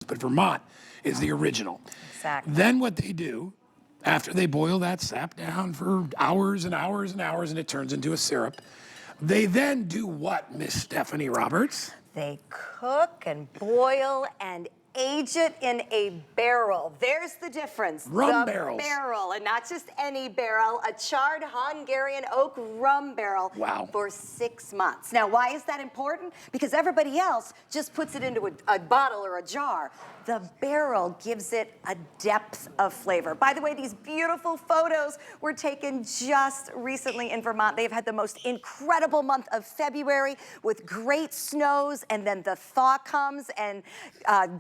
but Vermont is the original. Exactly. Then what they do, after they boil that sap down for hours and hours and hours and it turns into a syrup, they then do what, Miss Stephanie Roberts? They cook and boil and age it in a barrel. There's the difference. Rum the barrels. Barrel, and not just any barrel, a charred Hungarian Oak rum barrel. Wow. For 6 months. Now, why is that important? Because everybody else just puts it into a bottle or a jar. The barrel gives it a depth of flavor. By the way, these beautiful photos were taken just recently in Vermont. They've had the most incredible month of February with great snows, and then the thaw comes, and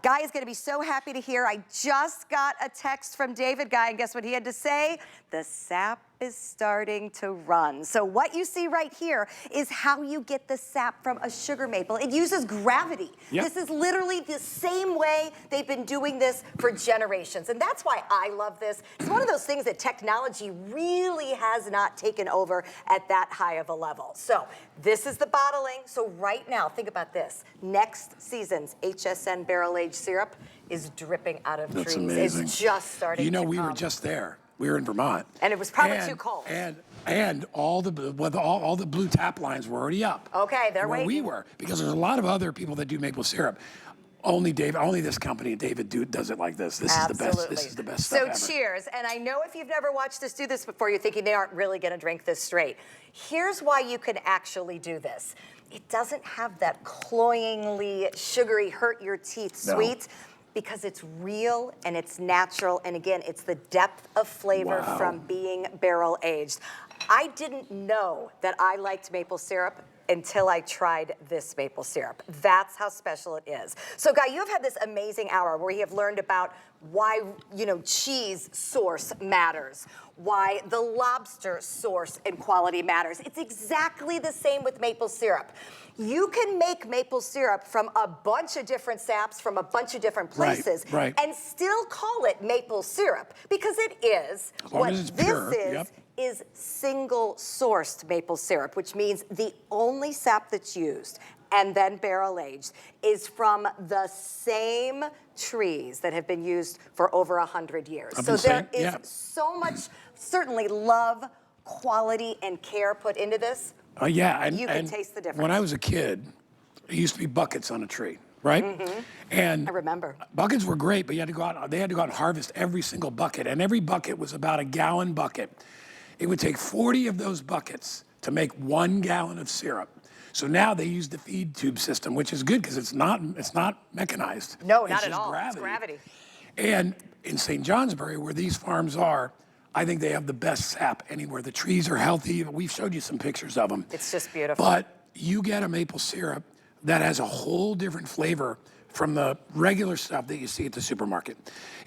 Guy is going to be so happy to hear. I just got a text from David Guy, and guess what he had to say? The sap is starting to run. So what you see right here is how you get the sap from a sugar maple. It uses gravity. Yep. This is literally the same way they've been doing this for generations. And that's why I love this. It's one of those things that technology really has not taken over at that high of a level. So this is the bottling. So right now, think about this. Next season's HSN barrel-aged syrup is dripping out of That's trees. amazing. It's just starting to we come. were just there. We were in Vermont. And it was probably too cold. And all the blue tap lines were already up. Okay, they're where waiting. we were, because there's a lot of other people that do maple syrup. Only this company, David, does it like this. This is the best. This is the best stuff ever. So cheers. And I know if you've never watched us do this before, you're thinking they aren't really going to drink this straight. Here's why you can actually do this. It doesn't have that cloyingly sugary, hurt your teeth sweet. Because it's real and it's natural, and again, it's the depth of flavor from being barrel aged. I didn't know that I liked maple syrup until I tried this maple syrup. That's how special it is. So Guy, you have had this amazing hour where you have learned about why, cheese source matters, why the lobster source and quality matters. It's exactly the same with maple syrup. You can make maple syrup from a bunch of different saps from a bunch of different places and still call it maple syrup, because it is. What this is single-sourced maple syrup, which means the only sap that's used and then barrel-aged is from the same trees that have been used for over 100 years. So there is so much, certainly, love, quality, and care put into this. And you can taste the difference. When I was a kid, there used to be buckets on a tree, right? And I remember. Buckets were great, but they had to go out and harvest every single bucket, and every bucket was about a gallon bucket. It would take 40 of those buckets to make 1 gallon of syrup. So now they use the feed tube system, which is good because it's not mechanized. No, not at all. It's gravity. And in St. Johnsbury, where these farms are, I think they have the best sap anywhere. The trees are healthy. We've showed you some pictures of them. It's just beautiful. But you get a maple syrup that has a whole different flavor from the regular stuff that you see at the supermarket.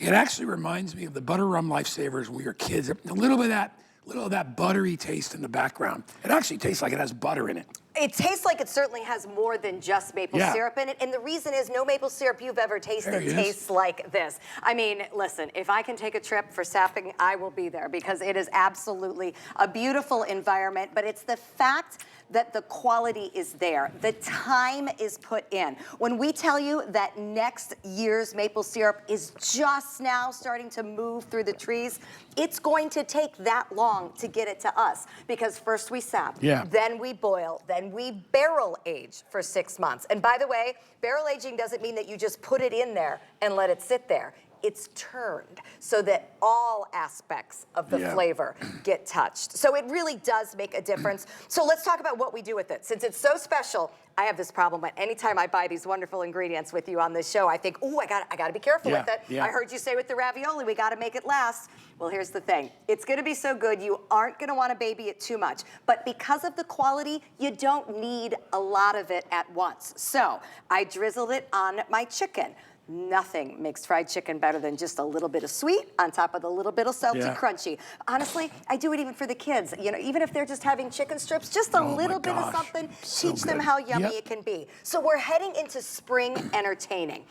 It actually reminds me of the Butter Rum Lifesavers when we were kids. A little of that buttery taste in the background. It actually tastes like it has butter in it. It tastes like it certainly has more than just maple syrup in it. And the reason is no maple syrup you've ever tasted tastes like this. I mean, listen, if I can take a trip for sapping, I will be there, because it is absolutely a beautiful environment. But it's the fact that the quality is there. The time is put in. When we tell you that next year's maple syrup is just now starting to move through the trees, it's going to take that long to get it to us, because first we sap, then we boil, then we barrel age for 6 months. And by the way, barrel aging doesn't mean that you just put it in there and let it sit there. It's turned so that all aspects of the flavor get touched. So it really does make a difference. So let's talk about what we do with it. Since it's so special, I have this problem. But anytime I buy these wonderful ingredients with you on this show, I think, oh, I got to be careful with it. I heard you say with the ravioli, we got to make it last. Well, here's the thing. It's going to be so good, you aren't going to want to baby it too much. But because of the quality, you don't need a lot of it at once. So I drizzled it on my chicken. Nothing makes fried chicken better than just a little bit of sweet on top of the little bit of salty crunchy. Honestly, I do it even for the kids. Even if they're just having chicken strips, just a little bit of something, teach them how yummy it can be. So we're heading into spring entertaining.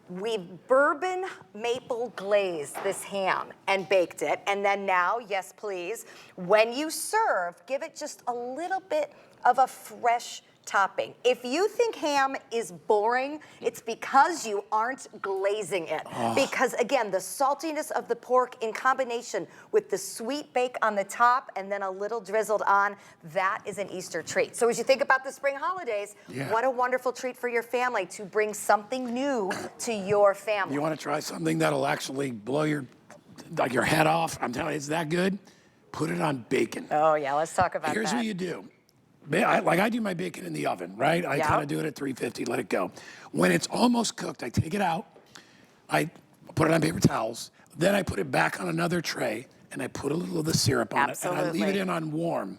We've bourbon maple glazed this ham and baked it. And then now, yes please, when you serve, give it just a little bit of a fresh topping. If you think ham is boring, it's because you aren't glazing it. Because again, the saltiness of the pork in combination with the sweet bake on the top and then a little drizzled on, that is an Easter treat. So as you think about the spring holidays, what a wonderful treat for your family to bring something new to your family. You want to try something that'll actually blow your head off? I'm telling you, it's that good. Put it on bacon. Oh yeah, let's talk about that. Here's what you do. I do my bacon in the oven, right? I kind of do it at 350, let it go. When it's almost cooked, I take it out, I put it on paper towels, then I put it back on another tray, and I put a little of the syrup on it, and I leave it in on warm.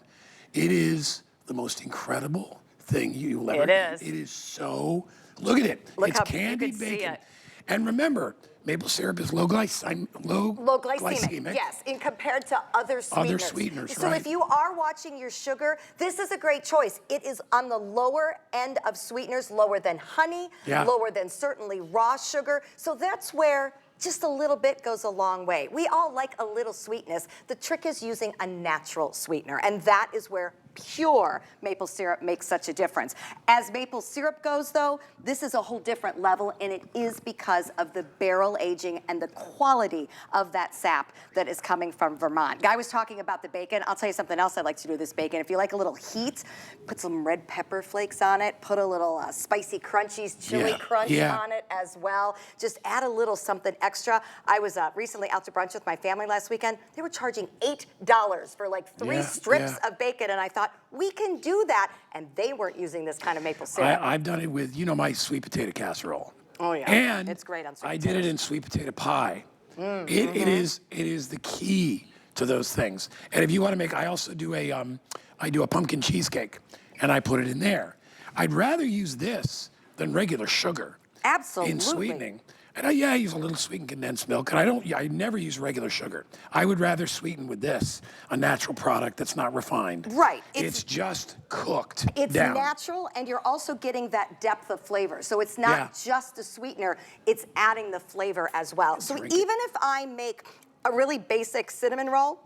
It is the most incredible thing you will ever eat. It is so, look at it. Look it's how candied you can bacon. see it. And remember, maple syrup is low glycemic. Yes, in compared to other sweeteners. So right. if you are watching your sugar, this is a great choice. It is on the lower end of sweeteners, lower than honey, lower than certainly raw sugar. So that's where just a little bit goes a long way. We all like a little sweetness. The trick is using a natural sweetener, and that is where pure maple syrup makes such a difference. As maple syrup goes, though, this is a whole different level, and it is because of the barrel aging and the quality of that sap that is coming from Vermont. Guy was talking about the bacon. I'll tell you something else I like to do with this bacon. If you like a little heat, put some red pepper flakes on it, put a little spicy crunchies, chili crunch on it as well. Just add a little something extra. I was recently out to brunch with my family last weekend. They were charging $8 for like 3 strips of bacon, and I thought, we can do that, and they weren't using this kind of maple syrup. I've done it with, my sweet potato casserole. Oh yeah, and it's great on sweet I potatoes. did it in sweet potato pie. It is the key to those things. And if you want to make, I also do a pumpkin cheesecake, and I put it in there. I'd rather use this than regular sugar. Absolutely. In sweetening. And I use a little sweetened condensed milk, and I never use regular sugar. I would rather sweeten with this, a natural product that's not refined. Right. It's just cooked It's down. natural, and you're also getting that depth of flavor. So it's not just a sweetener, it's adding the flavor as well. So even if I make a really basic cinnamon roll,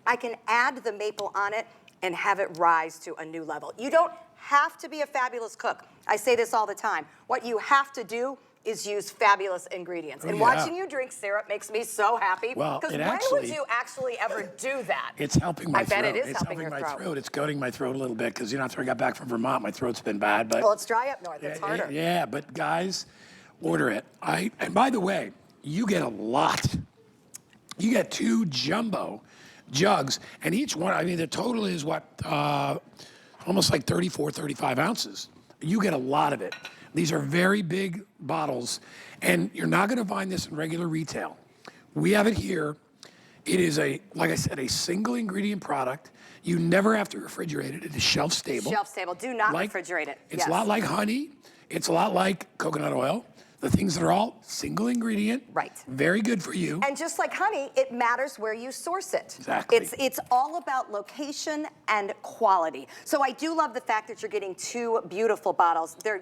I can add the maple on it and have it rise to a new level. You don't have to be a fabulous cook. I say this all the time. What you have to do is use fabulous ingredients. And watching you drink syrup makes me so happy. Well, because when would you actually ever do that? It's helping my throat. I bet it is it's helping your my throat. It's coating my throat a little bit because, after I got back from Vermont, my throat's been bad. But well, it's dry up north. It's harder. Yeah, but guys, order it. And by the way, you get a lot. You get 2 jumbo jugs, and each one, the total is what, almost like 34, 35 ounces. You get a lot of it. These are very big bottles, and you're not going to find this in regular retail. We have it here. It is like I said, a single ingredient product. You never have to refrigerate it. It is shelf stable. Shelf stable. Do not refrigerate it. It's a lot like honey. It's a lot like coconut oil. The things that are all single ingredient. Right. Very good for you. And just like honey, it matters where you source it. Exactly. It's all about location and quality. So I do love the fact that you're getting 2 beautiful bottles. They're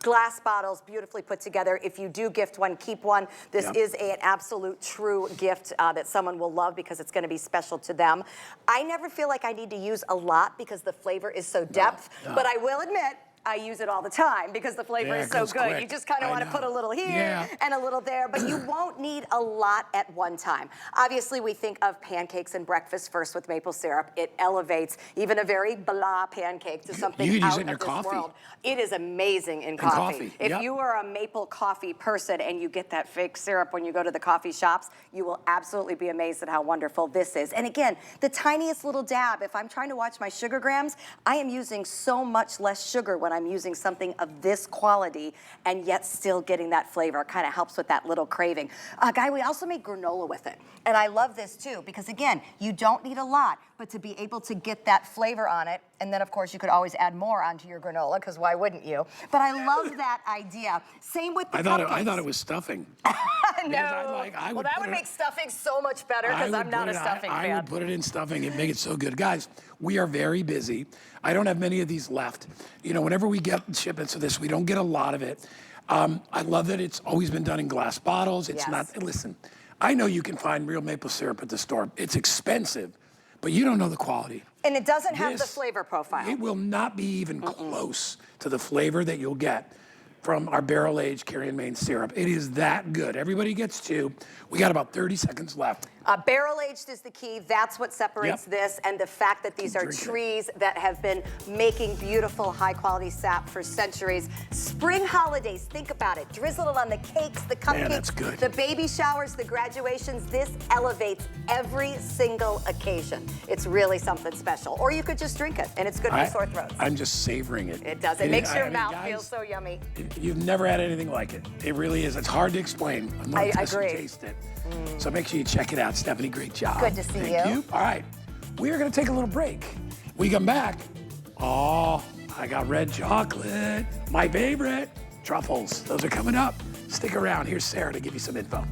glass bottles, beautifully put together. If you do gift one, keep one. This is an absolute true gift that someone will love because it's going to be special to them. I never feel like I need to use a lot because the flavor is so depth, but I will admit, I use it all the time because the flavor is so good. Quick. You just kind of want to put a little here and a little there, but you won't need a lot at one time. Obviously, we think of pancakes and breakfast first with maple syrup. It elevates even a very blah pancake to something out of this world. It is amazing in coffee. If you are a maple coffee person and you get that fake syrup when you go to the coffee shops, you will absolutely be amazed at how wonderful this is. And again, the tiniest little dab. If I'm trying to watch my sugar grams, I am using so much less sugar when I'm using something of this quality and yet still getting that flavor. It kind of helps with that little craving. Guy, we also make granola with it. And I love this too because again, you don't need a lot, but to be able to get that flavor on it, and then of course you could always add more onto your granola because why wouldn't you? But I love that idea. Same with the cupcakes. I thought it was stuffing. No. Well, that would make stuffing so much better because I'm not a stuffing fan. I would put it in stuffing and make it so good. Guys, we are very busy. I don't have many of these left. Whenever we get shipments of this, we don't get a lot of it. I love that it's always been done in glass bottles. It's not, listen, I know you can find real maple syrup at the store. It's expensive, but you don't know the quality. And it doesn't have the This- flavor profile. It will not be even close to the flavor that you'll get from our barrel-aged Cary and Maine syrup. It is that good. Everybody gets 2. We got about 30 seconds left. Barrel-aged is the key. That's what separates Yep. this, and the fact that these are Drink it. trees that have been making beautiful, high-quality sap for centuries. Spring holidays, think about it. Drizzle it on the cakes, the cupcakes, Man, that's good. the baby showers, the graduations. This elevates every single occasion. It's really something special. Or you could just drink it, and it's good for sore throats. I'm just savoring it. It does. It makes your I mean, mouth guys, feel so yummy. You've never had anything like it. It really is. It's hard to explain unless you agree. taste it. So make sure you check it out. Stephanie, great job. Good to see Thank you. you. All right. We are going to take a little break. We come back. Oh, I got red chocolate. My favorite. Truffles. Those are coming up. Stick around. Here's Sarah to give you some info.